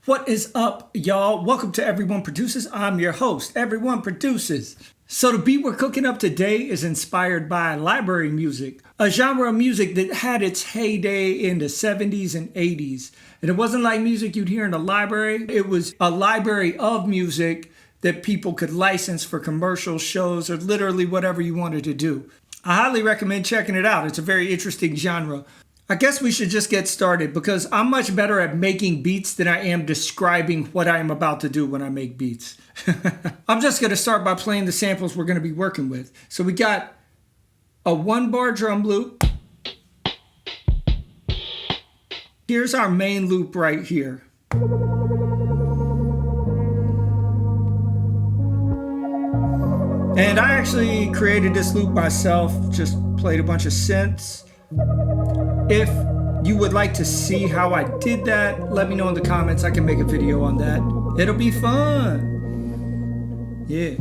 What is up, y'all? Welcome to Everyone Produces. I'm your host, Everyone Produces. So the beat we're cooking up today is inspired by library music, a genre of music that had its heyday in the 70s and 80s. And it wasn't like music you'd hear in a library. It was a library of music that people could license for commercial shows or literally whatever you wanted to do. I highly recommend checking it out. It's a very interesting genre. I guess we should just get started because I'm much better at making beats than I am describing what I am about to do when I make beats. I'm just going to start by playing the samples we're going to be working with. So we got a 1-bar drum loop. Here's our main loop right here. And I actually created this loop myself, just played a bunch of synths. If you would like to see how I did that, let me know in the comments. I can make a video on that. It'll be fun. Yeah.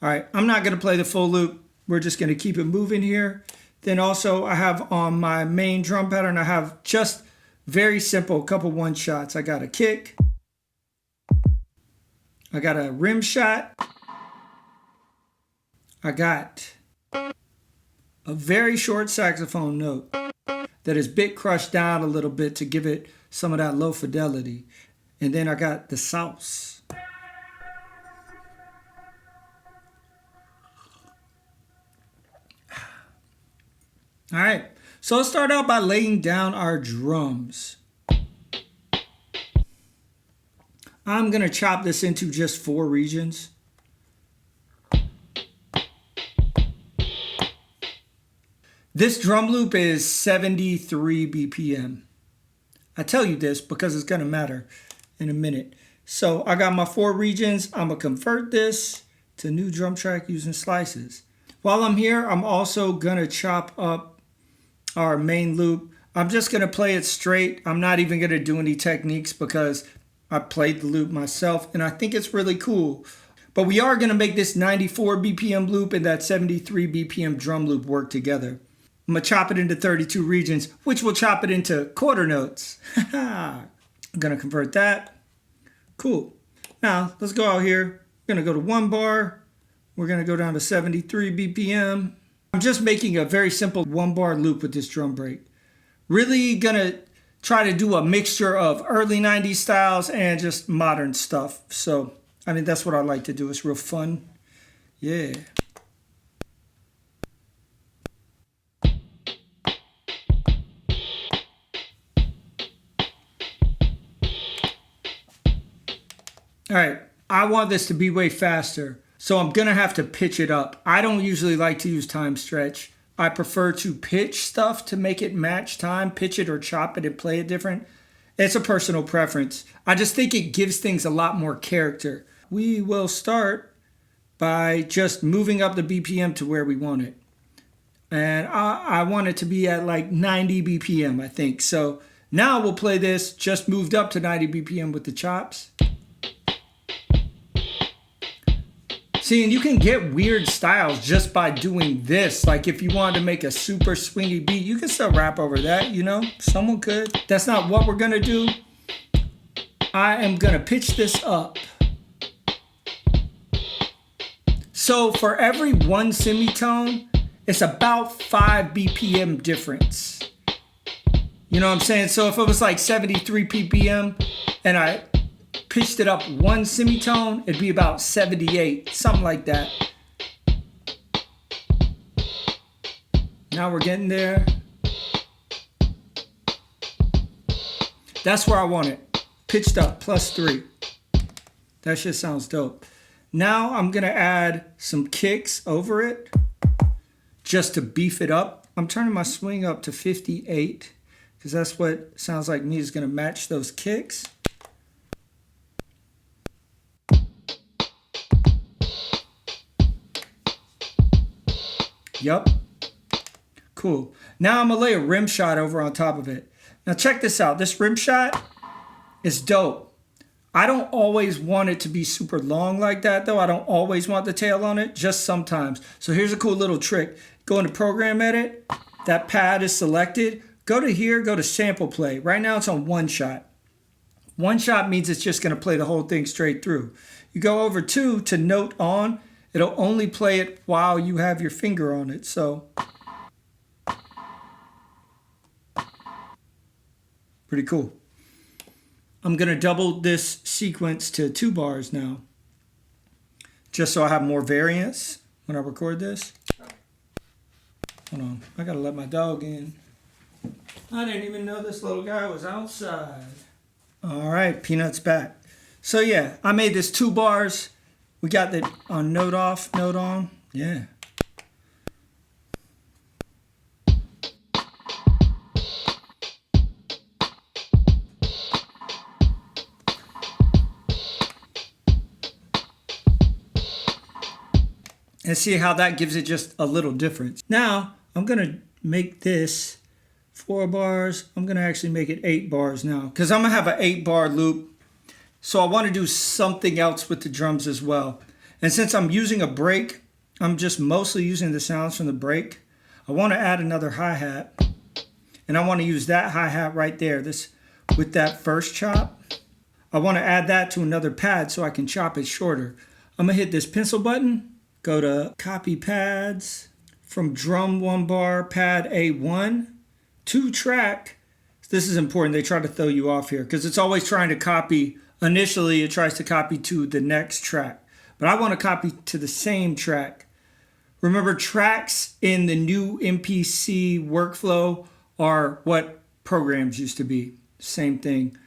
All right, I'm not going to play the full loop. We're just going to keep it moving here. Then also I have on my main drum pattern, I have just very simple couple one shots. I got a kick. I got a rim shot. I got a very short saxophone note that is bit crushed down a little bit to give it some of that low fidelity. And then I got the sauce. All right, so let's start out by laying down our drums. I'm gonna chop this into just 4 regions. This drum loop is 73 BPM. I tell you this because it's gonna matter in a minute. So I got my 4 regions. I'm gonna convert this to new drum track using slices. While I'm here, I'm also gonna chop up our main loop. I'm just gonna play it straight. I'm not even gonna do any techniques because I played the loop myself and I think it's really cool. But we are gonna make this 94 BPM loop and that 73 BPM drum loop work together. I'm going to chop it into 32 regions, which will chop it into quarter notes. I'm going to convert that. Cool. Now, let's go out here. We're going to go to 1 bar. We're going to go down to 73 BPM. I'm just making a very simple 1-bar loop with this drum break. Really going to try to do a mixture of early 90s styles and just modern stuff. So, I mean, that's what I like to do. It's real fun. Yeah. All right, I want this to be way faster, so I'm gonna have to pitch it up. I don't usually like to use time stretch. I prefer to pitch stuff to make it match time, pitch it or chop it and play it different. It's a personal preference. I just think it gives things a lot more character. We will start by just moving up the BPM to where we want it. And I want it to be at like 90 BPM, I think. So now we'll play this just moved up to 90 BPM with the chops. See, and you can get weird styles just by doing this. Like if you wanted to make a super swingy beat, you can still rap over that, you know? Someone could. That's not what we're gonna do. I am gonna pitch this up. So for every 1 semitone, it's about 5 BPM difference. You know what I'm saying? So if it was like 73 BPM and I pitched it up 1 semitone, it'd be about 78, something like that. Now we're getting there. That's where I want it. Pitched up +3. That shit sounds dope. Now I'm gonna add some kicks over it just to beef it up. I'm turning my swing up to 58 because that's what sounds like me is gonna match those kicks. Yup. Cool. Now I'm going to lay a rim shot over on top of it. Now check this out. This rim shot is dope. I don't always want it to be super long like that though. I don't always want the tail on it, just sometimes. So here's a cool little trick. Go into Program Edit. That pad is selected. Go to here, go to Sample Play. Right now it's on 1 shot. One shot means it's just going to play the whole thing straight through. You go over 2 to note on, it'll only play it while you have your finger on it. So pretty cool. I'm going to double this sequence to 2 bars now, just so I have more variance when I record this. Hold on, I got to let my dog in. I didn't even know this little guy was outside. All right, Peanut's back. So yeah, I made this 2 bars. We got the on note off, note on. Yeah. And see how that gives it just a little difference. Now, I'm going to make this 4 bars. I'm going to actually make it 8 bars now, because I'm going to have an 8-bar loop. So I want to do something else with the drums as well. And since I'm using a break, I'm just mostly using the sounds from the break. I want to add another hi-hat. And I want to use that hi-hat right there, this with that first chop. I want to add that to another pad so I can chop it shorter. I'm going to hit this pencil button, go to copy pads, from drum 1 bar, pad A1, to track. This is important. They try to throw you off here because it's always trying to copy. Initially, it tries to copy to the next track. But I want to copy to the same track. Remember, tracks in the new MPC workflow are what programs used to be. Same thing.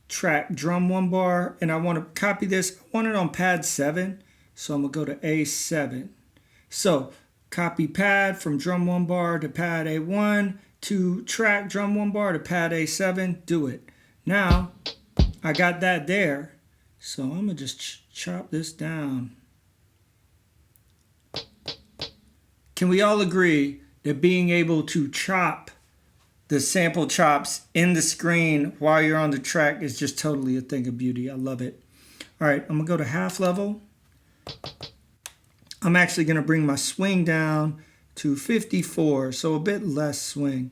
Track drum 1 bar, and I want to copy this. I want it on pad 7, so I'm going to go to A7. So copy pad from drum 1 bar to pad A1 to track drum 1 bar to pad A7. Do it. Now, I got that there, so I'm going to just chop this down. Can we all agree that being able to chop the sample chops in the screen while you're on the track is just totally a thing of beauty? I love it. All right, I'm going to go to half level. I'm actually going to bring my swing down to 54, so a bit less swing.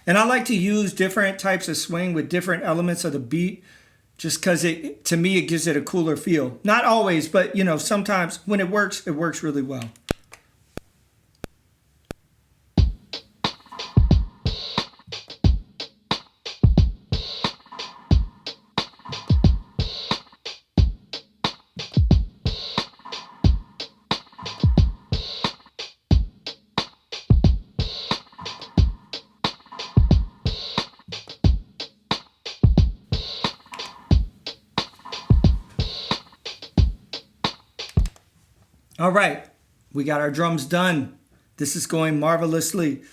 And I like to use different types of swing with different elements of the beat, just because to me, it gives it a cooler feel. Not always, but you know, sometimes when it works really well. All right, we got our drums done. This is going marvelously.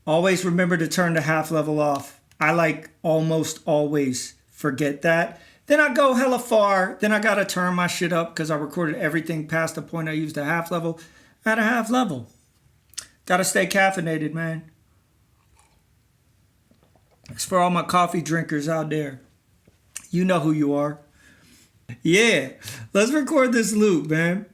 Always remember to turn the half level off. I like almost always forget that. Then I go hella far. Then I got to turn my shit up because I recorded everything past the point I used a half level at a half level. Got to stay caffeinated, man. It's for all my coffee drinkers out there. You know who you are. Yeah, let's record this loop, man.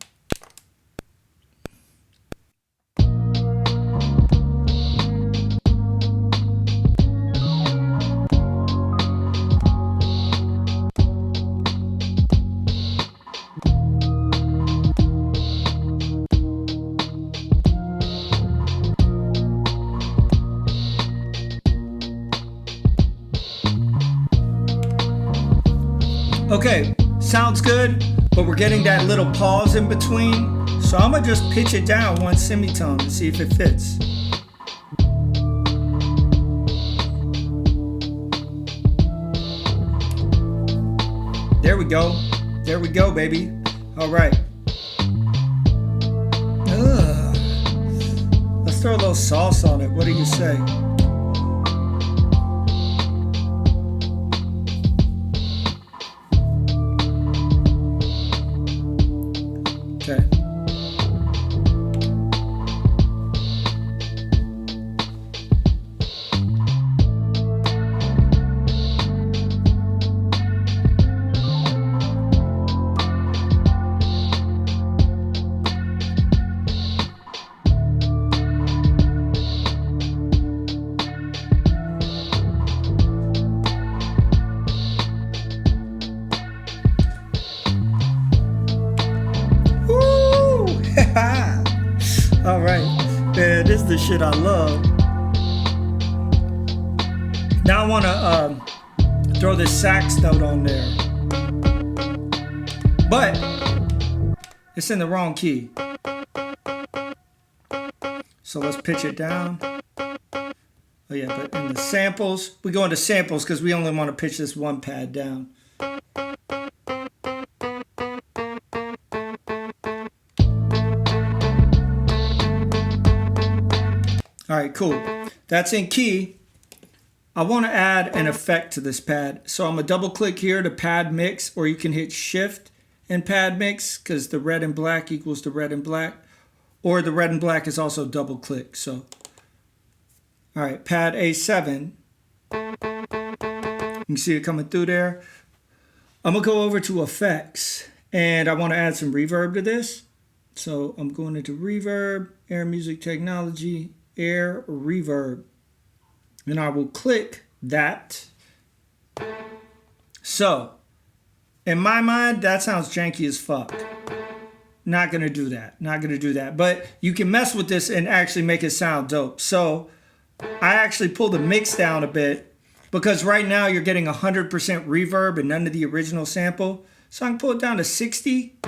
Okay, sounds good, but we're getting that little pause in between. So I'm gonna just pitch it down 1 semitone to see if it fits. There we go. There we go, baby. All right. Let's throw a little sauce on it. What do you say? Okay. the shit I love. Now I want to throw this sax note on there. But it's in the wrong key. So let's pitch it down. Oh yeah, but in the samples, we go into samples because we only want to pitch this one pad down. All right, cool. That's in key. I want to add an effect to this pad. So I'm going to double click here to pad mix, or you can hit shift and pad mix because the red and black equals the red and black. Or the red and black is also double click. So, all right, pad A7. You can see it coming through there. I'm going to go over to effects and I want to add some reverb to this. So I'm going into reverb, air music technology, air reverb. And I will click that. So, in my mind, that sounds janky as fuck. Not gonna do that. Not gonna do that. But you can mess with this and actually make it sound dope. So, I actually pulled the mix down a bit because right now you're getting 100% reverb and none of the original sample. So I can pull it down to 60.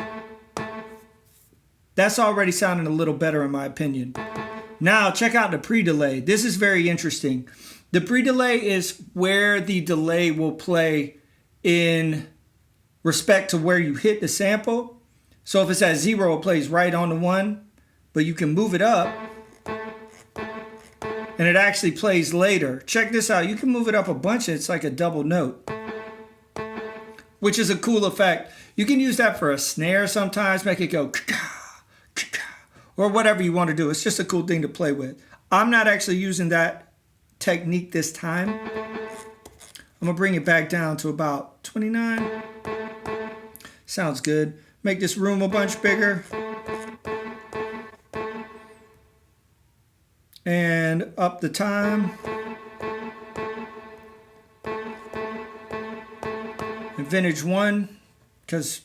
That's already sounding a little better in my opinion. Now check out the pre-delay. This is very interesting. The pre-delay is where the delay will play in respect to where you hit the sample. So if it's at 0, it plays right on the 1, but you can move it up and it actually plays later. Check this out. You can move it up a bunch and it's like a double note, which is a cool effect. You can use that for a snare sometimes, make it go or whatever you want to do. It's just a cool thing to play with. I'm not actually using that technique this time. I'm gonna bring it back down to about 29. Sounds good. Make this room a bunch bigger. And up the time. And vintage 1, because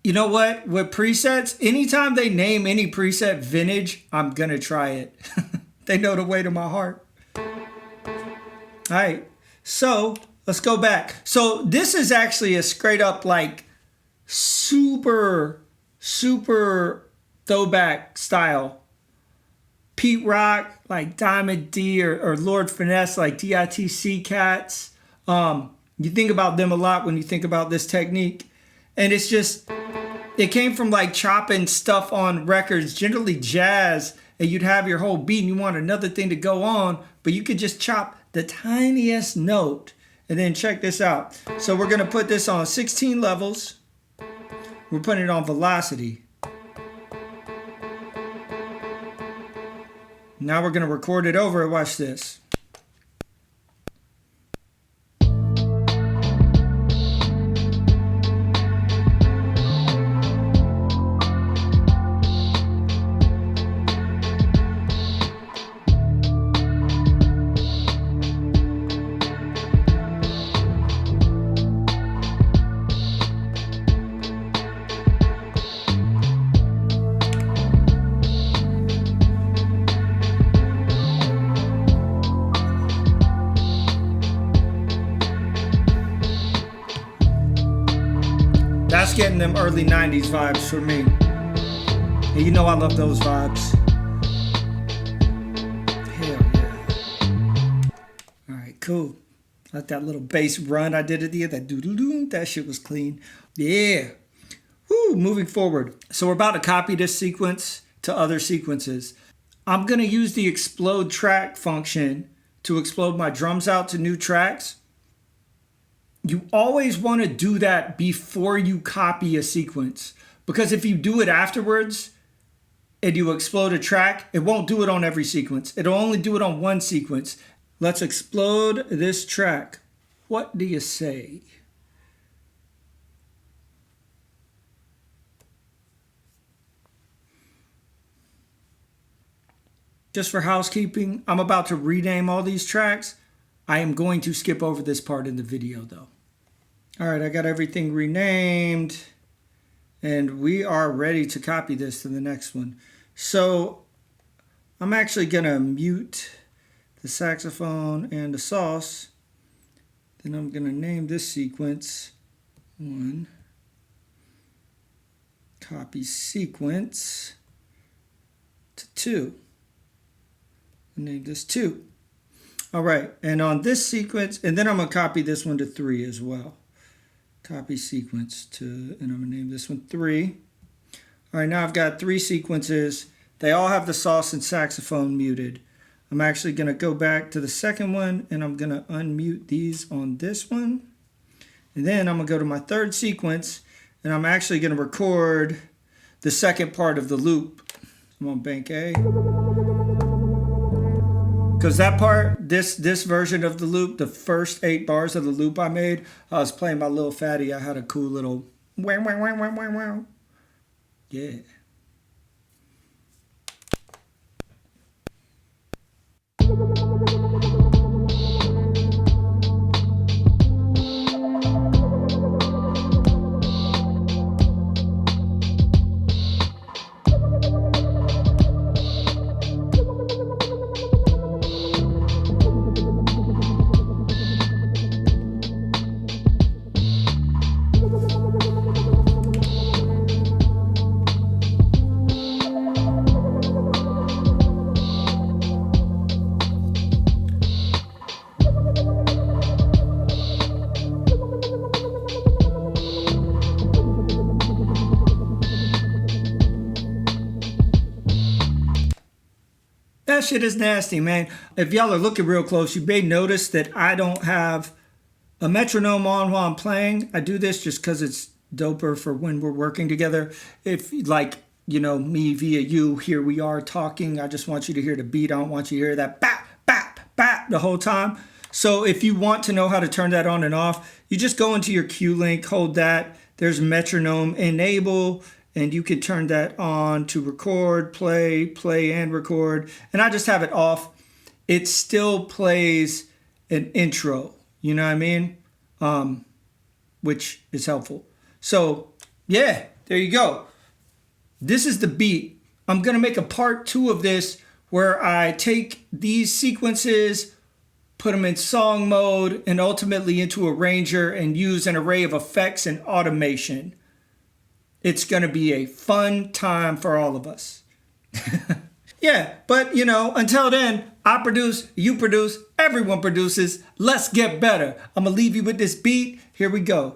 you know what? With presets, anytime they name any preset vintage, I'm gonna try it. They know the way to my heart. All right, so let's go back. So this is actually a straight up like super throwback style. Pete Rock, like Diamond D or Lord Finesse, like DITC cats. You think about them a lot when you think about this technique. And it's just, it came from like chopping stuff on records, generally jazz, and you'd have your whole beat and you want another thing to go on, but you could just chop the tiniest note. And then check this out. So we're gonna put this on 16 levels. We're putting it on velocity. Now we're gonna record it over. Watch this. That's getting them early 90s vibes for me. And you know I love those vibes. Hell yeah. Alright, cool. Let that little bass run I did at the end. That doo-doo-doo. That shit was clean. Yeah. Woo, moving forward. So we're about to copy this sequence to other sequences. I'm going to use the explode track function to explode my drums out to new tracks. You always want to do that before you copy a sequence, because if you do it afterwards and you explode a track, it won't do it on every sequence. It'll only do it on one sequence. Let's explode this track. What do you say? Just for housekeeping, I'm about to rename all these tracks. I am going to skip over this part in the video though. All right, I got everything renamed and we are ready to copy this to the next one. So I'm actually gonna mute the saxophone and the sauce. Then I'm gonna name this sequence 1. Copy sequence to 2. Name this 2. All right, and on this sequence, and then I'm gonna copy this one to 3 as well. Copy sequence to, and I'm gonna name this one 3. All right, now I've got 3 sequences. They all have the sauce and saxophone muted. I'm actually gonna go back to the second one and I'm gonna unmute these on this one. And then I'm gonna go to my third sequence and I'm actually gonna record the second part of the loop. I'm on bank A. Because that part, this version of the loop, the first 8 bars of the loop I made, I was playing my little fatty. I had a cool little wow, wow, wow, wow, wow, wow. Yeah. That shit is nasty, man. If y'all are looking real close, you may notice that I don't have a metronome on while I'm playing. I do this just because it's doper for when we're working together. If, like, you know, me via you, here we are talking. I just want you to hear the beat. I don't want you to hear that bap, bap, bap the whole time. So if you want to know how to turn that on and off, you just go into your cue link, hold that. There's metronome enable. And you can turn that on to record, play and record. And I just have it off. It still plays an intro, you know what I mean? Which is helpful. So yeah, there you go. This is the beat. I'm gonna make a part 2 of this where I take these sequences, put them in song mode, and ultimately into Arranger and use an array of effects and automation. It's going to be a fun time for all of us. Yeah, but you know, until then, I produce, you produce, everyone produces. Let's get better. I'm going to leave you with this beat. Here we go.